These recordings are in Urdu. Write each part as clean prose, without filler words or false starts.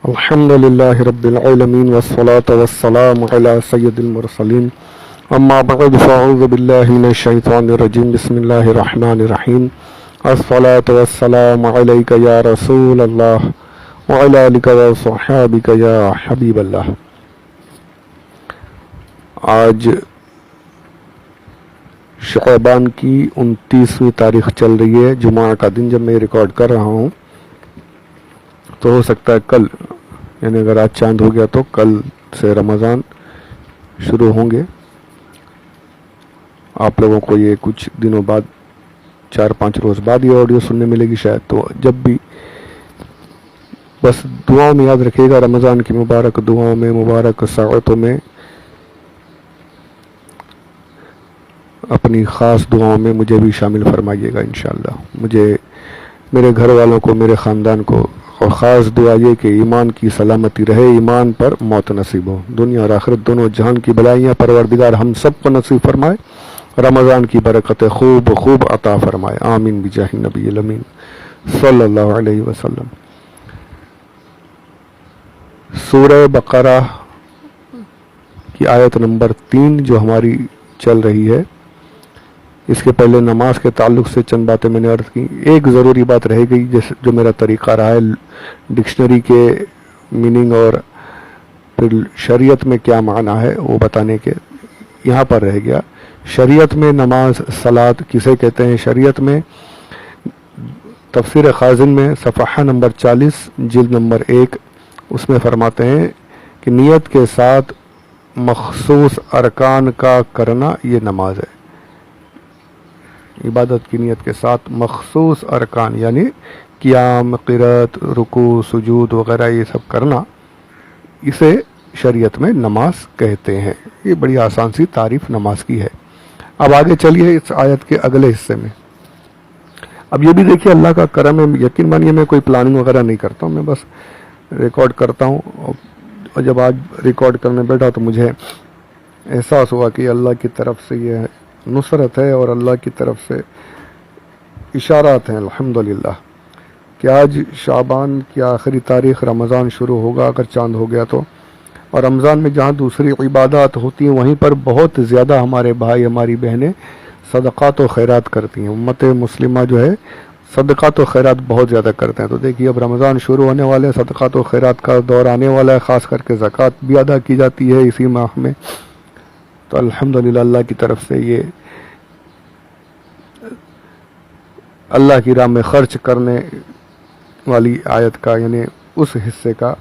الحمد لله رب العالمين والصلاة والسلام على سيد المرسلين اما بعد فاعوذ بالله من الشيطان الرجيم بسم الله الرحمن الرحيم الصلاة والسلام عليك يا رسول الله وعلى آلك وصحابك يا حبيب الله۔ آج شعبان کی 29ویں تاریخ چل رہی ہے، جمعہ کا دن جب میں ریکارڈ کر رہا ہوں تو ہو سکتا ہے کل، یعنی اگر آج چاند ہو گیا تو کل سے رمضان شروع ہوں گے۔ آپ لوگوں کو یہ کچھ دنوں بعد 4-5 روز بعد یہ آڈیو سننے ملے گی شاید، تو جب بھی بس دعاؤں میں یاد رکھیے گا، رمضان کی مبارک دعاؤں میں، مبارک ساعتوں میں، اپنی خاص دعاؤں میں مجھے بھی شامل فرمائیے گا انشاءاللہ۔ مجھے، میرے گھر والوں کو، میرے خاندان کو، اور خاص دعا یہ کہ ایمان کی سلامتی رہے، ایمان پر موت نصیب ہو، دنیا اور آخرت دونوں جہان کی بلائیاں پروردگار ہم سب کو نصیب فرمائے، رمضان کی برکتیں خوب خوب عطا فرمائے، آمین بجاہ نبی الامین صلی اللہ علیہ وسلم۔ سورہ بقرہ کی آیت نمبر 3 جو ہماری چل رہی ہے، اس کے پہلے نماز کے تعلق سے چند باتیں میں نے عرض کی۔ ایک ضروری بات رہ گئی جو میرا طریقہ رہا ہے ڈکشنری کے میننگ اور پھر شریعت میں کیا معنی ہے وہ بتانے کے، یہاں پر رہ گیا۔ شریعت میں نماز صلاۃ کسے کہتے ہیں؟ شریعت میں تفسیر خازن میں صفحہ نمبر 40 جلد نمبر 1 اس میں فرماتے ہیں کہ نیت کے ساتھ مخصوص ارکان کا کرنا یہ نماز ہے۔ عبادت کی نیت کے ساتھ مخصوص ارکان یعنی قیام، قرات، رکوع، سجود وغیرہ یہ سب کرنا، اسے شریعت میں نماز کہتے ہیں۔ یہ بڑی آسان سی تعریف نماز کی ہے۔ اب آگے چلیے اس آیت کے اگلے حصے میں۔ اب یہ بھی دیکھیے اللہ کا کرم ہے، یقین مانیے میں کوئی پلاننگ وغیرہ نہیں کرتا ہوں، میں بس ریکارڈ کرتا ہوں، اور جب آج ریکارڈ کرنے بیٹھا تو مجھے احساس ہوا کہ اللہ کی طرف سے یہ نصرت ہے اور اللہ کی طرف سے اشارات ہیں الحمدللہ کہ آج شعبان کی آخری تاریخ، رمضان شروع ہوگا اگر چاند ہو گیا تو، اور رمضان میں جہاں دوسری عبادات ہوتی ہیں وہیں پر بہت زیادہ ہمارے بھائی، ہماری بہنیں صدقات و خیرات کرتی ہیں۔ امت مسلمہ جو ہے صدقات و خیرات بہت زیادہ کرتے ہیں۔ تو دیکھیے اب رمضان شروع ہونے والے، صدقات و خیرات کا دور آنے والا ہے، خاص کر کے زکوٰۃ بھی ادا کی جاتی ہے اسی ماہ میں۔ تو الحمدللہ اللہ کی طرف سے یہ اللہ کی راہ میں خرچ کرنے والی آیت کا، یعنی اس حصے کا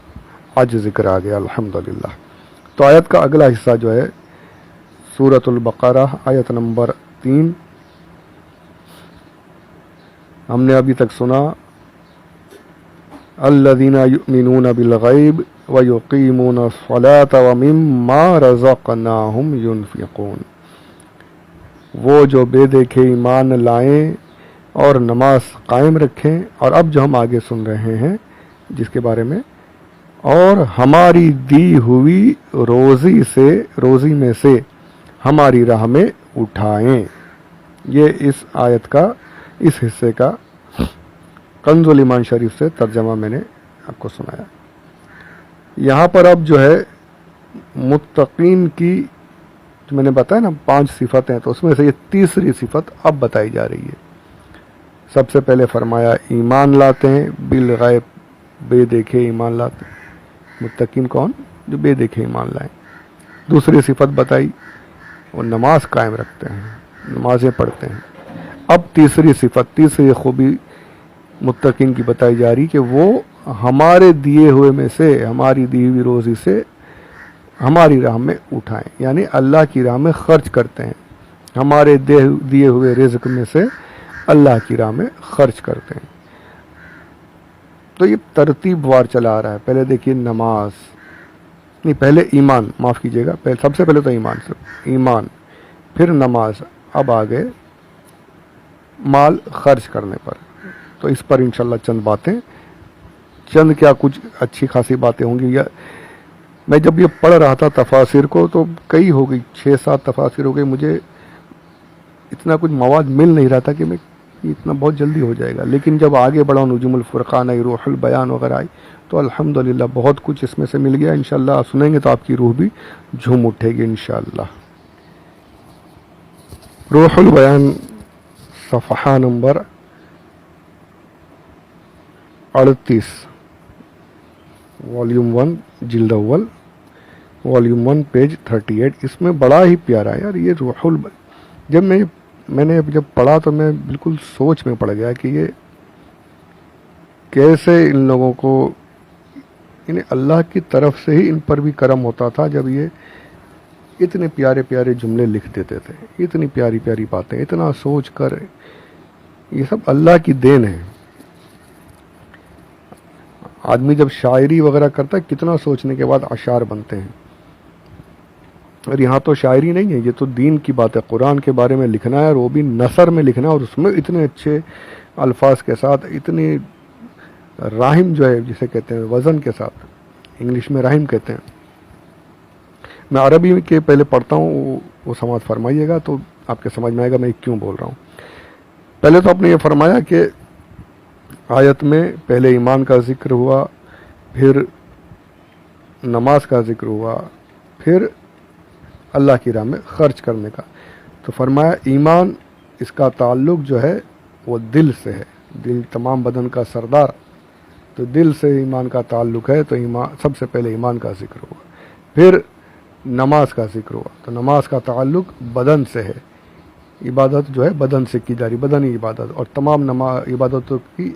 آج ذکر آ گیا الحمدللہ۔ تو آیت کا اگلا حصہ جو ہے سورۃ البقرہ آیت نمبر 3، ہم نے ابھی تک سنا الذین یؤمنون بالغیب ویقیمون الصلاۃ ومما رزقناہم ینفقون، وہ جو بے دیکھے ایمان لائیں اور نماز قائم رکھیں، اور اب جو ہم آگے سن رہے ہیں جس کے بارے میں، اور ہماری دی ہوئی روزی میں سے ہماری راہ میں اٹھائیں۔ یہ اس آیت کا، اس حصے کا کنز الایمان شریف سے ترجمہ میں نے آپ کو سنایا۔ یہاں پر اب جو ہے متقین کی جو میں نے بتایا نا 5 صفتیں، تو اس میں سے یہ تیسری صفت اب بتائی جا رہی ہے۔ سب سے پہلے فرمایا ایمان لاتے ہیں بالغیب، بے دیکھے ایمان لاتے ہیں۔ متقین کون؟ جو بے دیکھے ایمان لائیں۔ دوسری صفت بتائی وہ نماز قائم رکھتے ہیں، نمازیں پڑھتے ہیں۔ اب تیسری صفت، تیسری خوبی متقین کی بتائی جا رہی کہ وہ ہمارے دیے ہوئے میں سے، ہماری دی ہوئی روزی سے ہماری راہ میں اٹھائیں، یعنی اللہ کی راہ میں خرچ کرتے ہیں، ہمارے دیے ہوئے رزق میں سے اللہ کی راہ میں خرچ کرتے ہیں۔ تو یہ ترتیب وار چلا آ رہا ہے۔ پہلے دیکھیے نماز، نہیں پہلے ایمان، معاف کیجیے گا، سب سے پہلے تو ایمان، پھر نماز، اب آگے مال خرچ کرنے پر۔ تو اس پر انشاءاللہ چند باتیں، چند کیا کچھ اچھی خاصی باتیں ہوں گی۔ میں جب یہ پڑھ رہا تھا تفاسیر کو تو کئی ہو گئی، 6-7 تفاسیر ہو گئی، مجھے اتنا کچھ مواد مل نہیں رہا تھا کہ میں یہ اتنا بہت جلدی ہو جائے گا، لیکن جب آگے بڑھا نجوم الفرقان آئی، روح البیان وغیرہ آئی، تو الحمدللہ بہت کچھ اس میں سے مل گیا. انشاءاللہ آپ سنیں گے تو آپ کی روح بھی جھوم اٹھے گی انشاءاللہ. روح البیان صفحہ نمبر 38، والیوم 1 جلد اول، والیوم 1 پیج 38. اس میں بڑا ہی پیارا ہے یار یہ روح جب میں نے جب پڑھا تو میں بالکل سوچ میں پڑ گیا کہ یہ کیسے ان لوگوں کو انہیں اللہ کی طرف سے ہی ان پر بھی کرم ہوتا تھا جب یہ اتنے پیارے پیارے جملے لکھ دیتے تھے، اتنی پیاری پیاری باتیں، اتنا سوچ کر. یہ سب اللہ کی دین ہے. آدمی جب شاعری وغیرہ کرتا ہے کتنا سوچنے کے بعد اشعار بنتے ہیں. اور یہاں تو شاعری نہیں ہے، یہ تو دین کی بات ہے. قرآن کے بارے میں لکھنا ہے اور وہ بھی نثر میں لکھنا ہے، اور اس میں اتنے اچھے الفاظ کے ساتھ، اتنی راہم جو ہے جسے کہتے ہیں وزن کے ساتھ، انگلش میں راہم کہتے ہیں. میں عربی کے پہلے پڑھتا ہوں، وہ سماعت فرمائیے گا تو آپ کے سمجھ میں آئے گا میں کیوں بول رہا ہوں. پہلے تو آپ نے یہ فرمایا کہ آیت میں پہلے ایمان کا ذکر ہوا، پھر نماز کا ذکر ہوا، پھر اللہ کی راہ میں خرچ کرنے کا. تو فرمایا ایمان، اس کا تعلق جو ہے وہ دل سے ہے. دل تمام بدن کا سردار، تو دل سے ایمان کا تعلق ہے. تو ایمان سب سے پہلے ایمان کا ذکر ہوا، پھر نماز کا ذکر ہوا. تو نماز کا تعلق بدن سے ہے. عبادت جو ہے بدن سے کی جا رہی، بدنی عبادت، اور تمام عبادتوں کی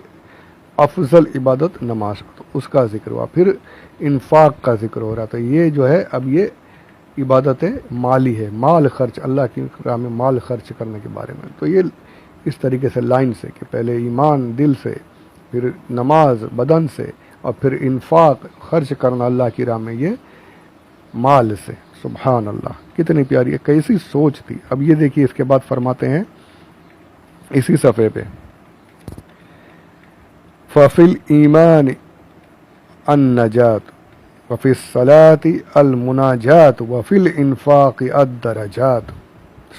افضل عبادت نماز، تو اس کا ذکر ہوا. پھر انفاق کا ذکر ہو رہا. تو یہ جو ہے اب یہ عبادت مالی ہے، مال خرچ، اللہ کی راہ میں مال خرچ کرنے کے بارے میں. تو یہ اس طریقے سے لائن سے کہ پہلے ایمان دل سے، پھر نماز بدن سے، اور پھر انفاق خرچ کرنا اللہ کی راہ میں یہ مال سے. سبحان اللہ، کتنی پیاری ہے، کیسی سوچ تھی. اب یہ دیکھیے اس کے بعد فرماتے ہیں اسی صفحے پہ، فَفِي الْإِيمَانِ النَّجَاةُ وَفِي الصَّلَاةِ الْمُنَاجَاةُ وَفِي الْإِنفَاقِ الدَّرَجَاتُ.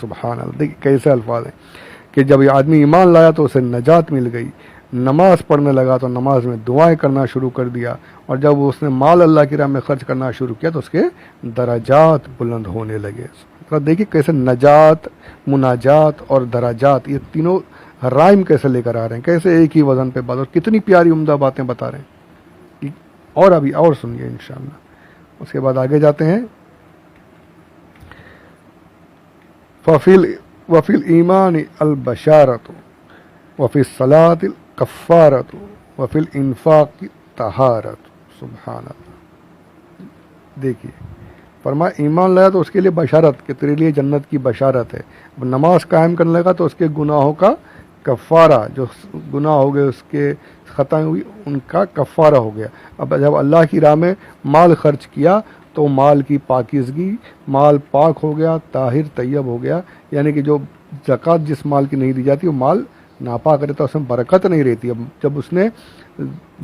سبحان اللہ، دیکھیے کیسے الفاظ ہیں کہ جب یہ آدمی ایمان لایا تو اسے نجات مل گئی، نماز پڑھنے لگا تو نماز میں دعائیں کرنا شروع کر دیا، اور جب اس نے مال اللہ کی راہ میں خرچ کرنا شروع کیا تو اس کے درجات بلند ہونے لگے. دیکھیے کیسے نجات، مناجات اور درجات، یہ تینوں رائم کیسے لے کر آ رہے ہیں، کیسے ایک ہی وزن پہ بات، اور کتنی پیاری عمدہ باتیں بتا رہے ہیں. اور ابھی اور سنیے انشاءاللہ. اس کے بعد آگے جاتے ہیں، وفی الایمان البشارۃ وفی الصلاۃ الکفارۃ وفی الانفاق طہارۃ. سبحان اللہ. دیکھیے فرمایا ایمان لایا تو اس کے لیے بشارت کہ تیرے لیے جنت کی بشارت ہے. اب نماز قائم کرنے لگا تو اس کے گناہوں کا کفارہ، جو گناہ ہو گئے اس کے خطائیں ہوئی ان کا کفارہ ہو گیا. اب جب اللہ کی راہ میں مال خرچ کیا تو مال کی پاکیزگی، مال پاک ہو گیا، طاہر طیب ہو گیا. یعنی کہ جو زکوٰۃ جس مال کی نہیں دی جاتی وہ مال ناپاک رہتا، اس میں برکت نہیں رہتی. اب جب اس نے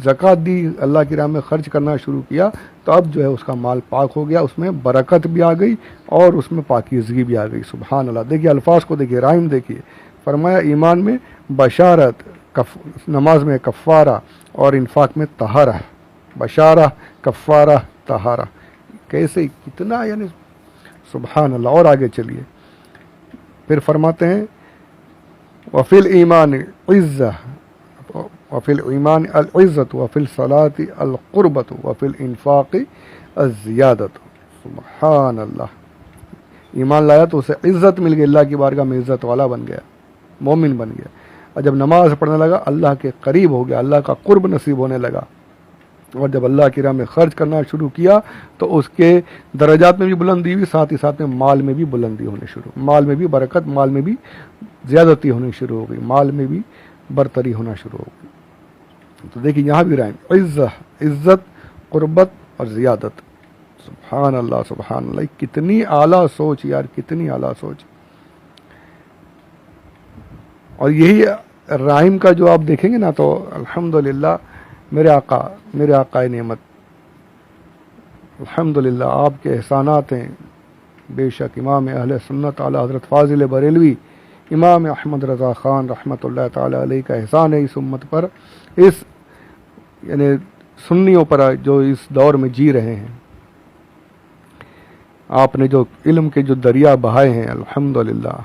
زکوٰۃ دی، اللہ کی راہ میں خرچ کرنا شروع کیا، تو اب جو ہے اس کا مال پاک ہو گیا، اس میں برکت بھی آ گئی اور اس میں پاکیزگی بھی آ گئی. سبحان اللہ. دیکھیے الفاظ کو دیکھیے، رائم دیکھیے. فرمایا ایمان میں بشارت، نماز میں کفارہ، اور انفاق میں طہارہ. بشارہ، کفارہ، طہارہ، کیسے کتنا، یعنی سبحان اللہ. اور آگے چلیے، پھر فرماتے ہیں وفی الایمان عزہ وفی الایمان العزت وفی الصلاۃ القربۃ وفی الانفاق الزیادۃ. سبحان اللہ. ایمان لایا تو اسے عزت مل گئی، اللہ کی بارگاہ میں عزت والا بن گیا، مومن بن گیا. اور جب نماز پڑھنے لگا اللہ کے قریب ہو گیا، اللہ کا قرب نصیب ہونے لگا. اور جب اللہ کی راہ میں خرچ کرنا شروع کیا تو اس کے درجات میں بھی بلندی ہوئی، ساتھ ہی ساتھ میں مال میں بھی بلندی ہونے شروع، مال میں بھی برکت، مال میں بھی زیادتی ہونی شروع ہو گئی، مال میں بھی برتری ہونا شروع ہو گئی. تو دیکھیے یہاں بھی رائم، عزت، قربت اور زیادت. سبحان اللہ، سبحان اللہ. کتنی اعلیٰ سوچ یار، کتنی اعلیٰ سوچ. اور یہی رائم کا جو آپ دیکھیں گے نا تو الحمدللہ میرے آقا نعمت، الحمدللہ آپ کے احسانات ہیں. بے شک امام اہل سنت اعلیٰ حضرت فاضل بریلوی امام احمد رضا خان رحمۃ اللہ تعالی علیہ کا احسان ہے اس امت پر، اس یعنی سنیوں پر جو اس دور میں جی رہے ہیں۔ آپ نے جو علم کے جو دریا بہائے ہیں الحمدللہ،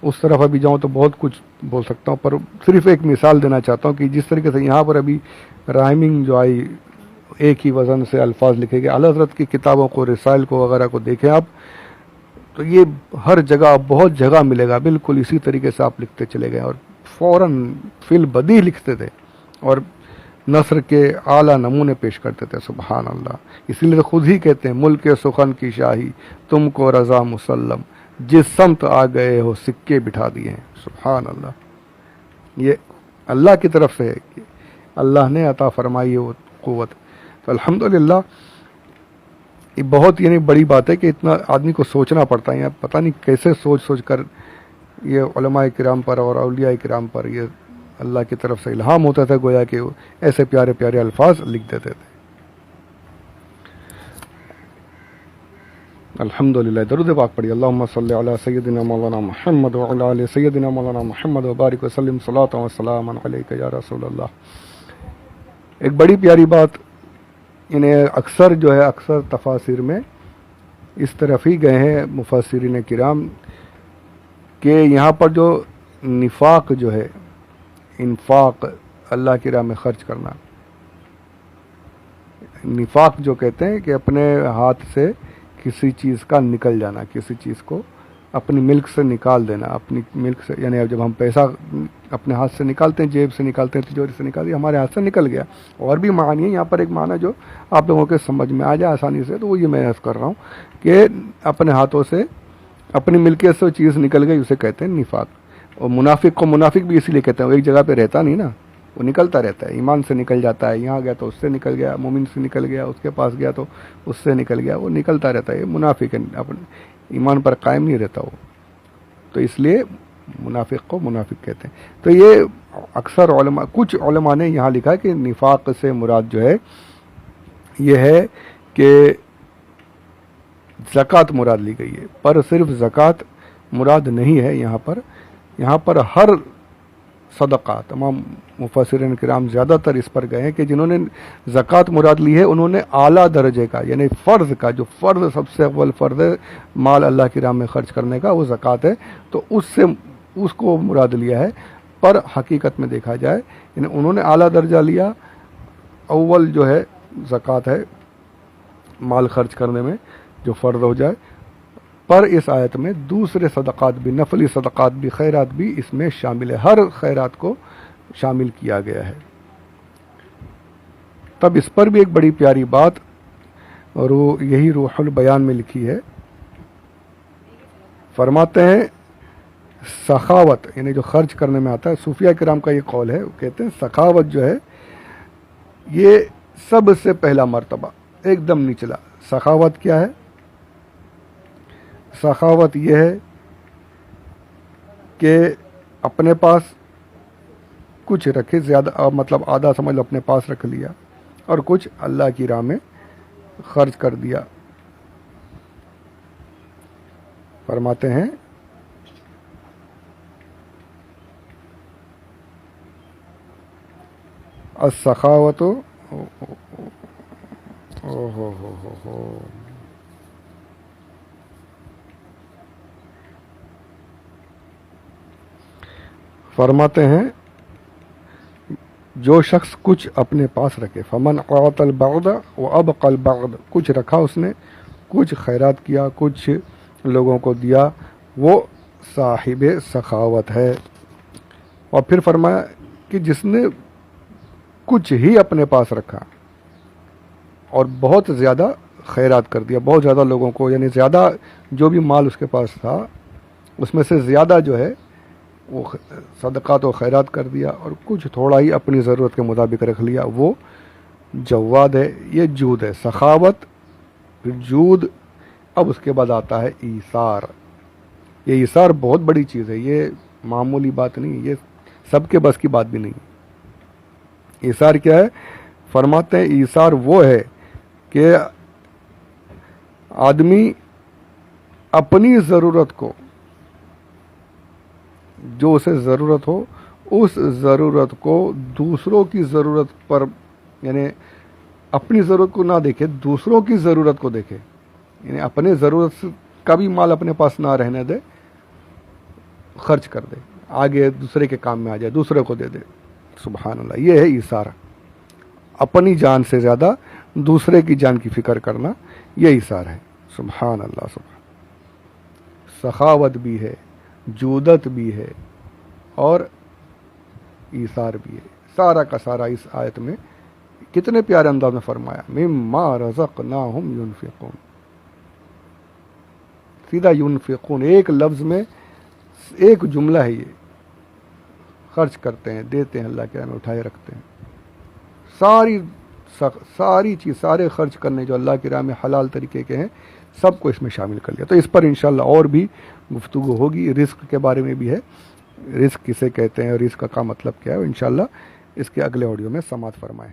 اس طرف ابھی جاؤں تو بہت کچھ بول سکتا ہوں، پر صرف ایک مثال دینا چاہتا ہوں کہ جس طریقے سے یہاں پر ابھی رائمنگ جو آئی، ایک ہی وزن سے الفاظ لکھے گئے، اعلی حضرت کی کتابوں کو، رسائل کو وغیرہ کو دیکھیں آپ تو یہ ہر جگہ بہت جگہ ملے گا بالکل اسی طریقے سے آپ لکھتے چلے گئے، اور فوراً فی البدیہہ لکھتے تھے اور نثر کے اعلیٰ نمونے پیش کرتے تھے۔ سبحان اللہ، اسی لیے خود ہی کہتے ہیں ملک سخن کی شاہی تم کو رضا مسلم، جس سمت آ گئے ہو سکے بٹھا دیے ہیں۔ سبحان اللہ، یہ اللہ کی طرف سے ہے کہ اللہ نے عطا فرمائی ہے وہ قوت۔ تو الحمدللہ یہ بہت یعنی بڑی بات ہے کہ اتنا آدمی کو سوچنا پڑتا ہے، یا پتہ نہیں کیسے سوچ سوچ کر یہ علماء کرام پر اور اولیاء کرام پر یہ اللہ کی طرف سے الہام ہوتا تھا، گویا کہ وہ ایسے پیارے پیارے الفاظ لکھ دیتے تھے۔ الحمدللہ، درود پاک پڑھی، اللہم صلی علی سیدنا مولانا محمد وعلی آل سیدنا مولانا محمد وبارک وسلم صلاۃ و سلام علیک یا رسول اللہ۔ ایک بڑی پیاری بات، انہیں اکثر جو ہے اکثر تفاسیر میں اس طرف ہی گئے ہیں مفسرین کرام کہ یہاں پر جو نفاق جو ہے، انفاق اللہ کی راہ میں خرچ کرنا، نفاق جو کہتے ہیں کہ اپنے ہاتھ سے کسی چیز کا نکل جانا، کسی چیز کو اپنی ملک سے نکال دینا، اپنی ملک سے، یعنی اب جب ہم پیسہ اپنے ہاتھ سے نکالتے ہیں، جیب سے نکالتے ہیں، تجوری سے نکالتے ہیں، ہمارے ہاتھ سے نکل گیا۔ اور بھی معنی ہے یہاں پر، ایک معنی جو آپ لوگوں کے سمجھ میں آ جائے آسانی سے، تو وہ یہ میں عرض کر رہا ہوں کہ اپنے ہاتھوں سے اپنی ملکیت سے چیز نکل گئی، اسے کہتے ہیں نفاق۔ اور منافق کو منافق بھی اسی لیے کہتے ہیں، وہ ایک جگہ پہ رہتا نہیں نا، وہ نکلتا رہتا ہے، ایمان سے نکل جاتا ہے، یہاں گیا تو اس سے نکل گیا، مومن سے نکل گیا، اس کے پاس گیا تو اس سے نکل گیا، وہ نکلتا رہتا ہے، یہ منافق ہے، اپنے ایمان پر قائم نہیں رہتا وہ، تو اس لیے منافق کو منافق کہتے ہیں۔ تو یہ اکثر علماء، کچھ علماء نے یہاں لکھا کہ نفاق سے مراد جو ہے یہ ہے کہ زکوٰۃ مراد لی گئی ہے، پر صرف زکوٰۃ مراد نہیں ہے یہاں پر ہر صدقہ، تمام مفسرین کرام زیادہ تر اس پر گئے ہیں کہ جنہوں نے زکوٰۃ مراد لی ہے انہوں نے اعلیٰ درجے کا، یعنی فرض کا، جو فرض سب سے اول فرض ہے مال اللہ کی راہ میں خرچ کرنے کا، وہ زکوٰۃ ہے، تو اس کو مراد لیا ہے۔ پر حقیقت میں دیکھا جائے یعنی انہوں نے اعلیٰ درجہ لیا، اول جو ہے زکوٰۃ ہے مال خرچ کرنے میں جو فرض ہو جائے، پر اس آیت میں دوسرے صدقات بھی، نفلی صدقات بھی، خیرات بھی اس میں شامل ہے، ہر خیرات کو شامل کیا گیا ہے۔ تب اس پر بھی ایک بڑی پیاری بات، اور وہ یہی روح البیان میں لکھی ہے، فرماتے ہیں سخاوت یعنی جو خرچ کرنے میں آتا ہے، صوفیہ کرام کا یہ قول ہے، وہ کہتے ہیں سخاوت جو ہے یہ سب سے پہلا مرتبہ، ایک دم نچلا۔ سخاوت کیا ہے؟ سخاوت یہ ہے کہ اپنے پاس کچھ رکھے، زیادہ مطلب آدھا سمجھ لو اپنے پاس رکھ لیا، اور کچھ اللہ کی راہ میں خرچ کر دیا۔ فرماتے ہیں السخاوت فرماتے ہیں جو شخص کچھ اپنے پاس رکھے، فمن اعطى البعض وابقى البعض، کچھ رکھا اس نے، کچھ خیرات کیا، کچھ لوگوں کو دیا، وہ صاحب سخاوت ہے۔ اور پھر فرمایا کہ جس نے کچھ ہی اپنے پاس رکھا اور بہت زیادہ خیرات کر دیا، بہت زیادہ لوگوں کو، یعنی زیادہ جو بھی مال اس کے پاس تھا اس میں سے زیادہ جو ہے وہ صدقات و خیرات کر دیا، اور کچھ تھوڑا ہی اپنی ضرورت کے مطابق رکھ لیا، وہ جواد ہے۔ یہ جود ہے، سخاوت، پھر جود، اب اس کے بعد آتا ہے ایثار۔ یہ ایثار بہت بڑی چیز ہے، یہ معمولی بات نہیں، یہ سب کے بس کی بات بھی نہیں۔ ایثار کیا ہے؟ فرماتے ہیں ایثار وہ ہے کہ آدمی اپنی ضرورت کو جو اسے ضرورت ہو اس ضرورت کو دوسروں کی ضرورت پر، یعنی اپنی ضرورت کو نہ دیکھے، دوسروں کی ضرورت کو دیکھے، یعنی اپنے ضرورت کا بھی مال اپنے پاس نہ رہنے دے، خرچ کر دے، آگے دوسرے کے کام میں آ جائے، دوسرے کو دے دے. سبحان اللہ، یہ ہے ایثار. اپنی جان سے زیادہ دوسرے کی جان کی فکر کرنا، یہ ایثار ہے. سبحان اللہ. سبحان. سخاوت بھی ہے، جودت بھی ہے اور ایثار بھی ہے. سارا کا سارا اس آیت میں کتنے پیارے انداز میں فرمایا، مما رزقناہم ینفقون. سیدھا ینفقون ایک لفظ میں ایک جملہ ہے، یہ خرچ کرتے ہیں، دیتے ہیں، اللہ کے راہ میں اٹھائے رکھتے ہیں. ساری چیز، سارے خرچ کرنے جو اللہ کی راہ میں حلال طریقے کے ہیں، سب کو اس میں شامل کر لیا. تو اس پر انشاءاللہ اور بھی گفتگو ہوگی. رزق کے بارے میں بھی ہے، رزق کسے کہتے ہیں اور رزق کا مطلب کیا ہے. انشاءاللہ اس کے اگلے آڈیو میں سماعت فرمائیں.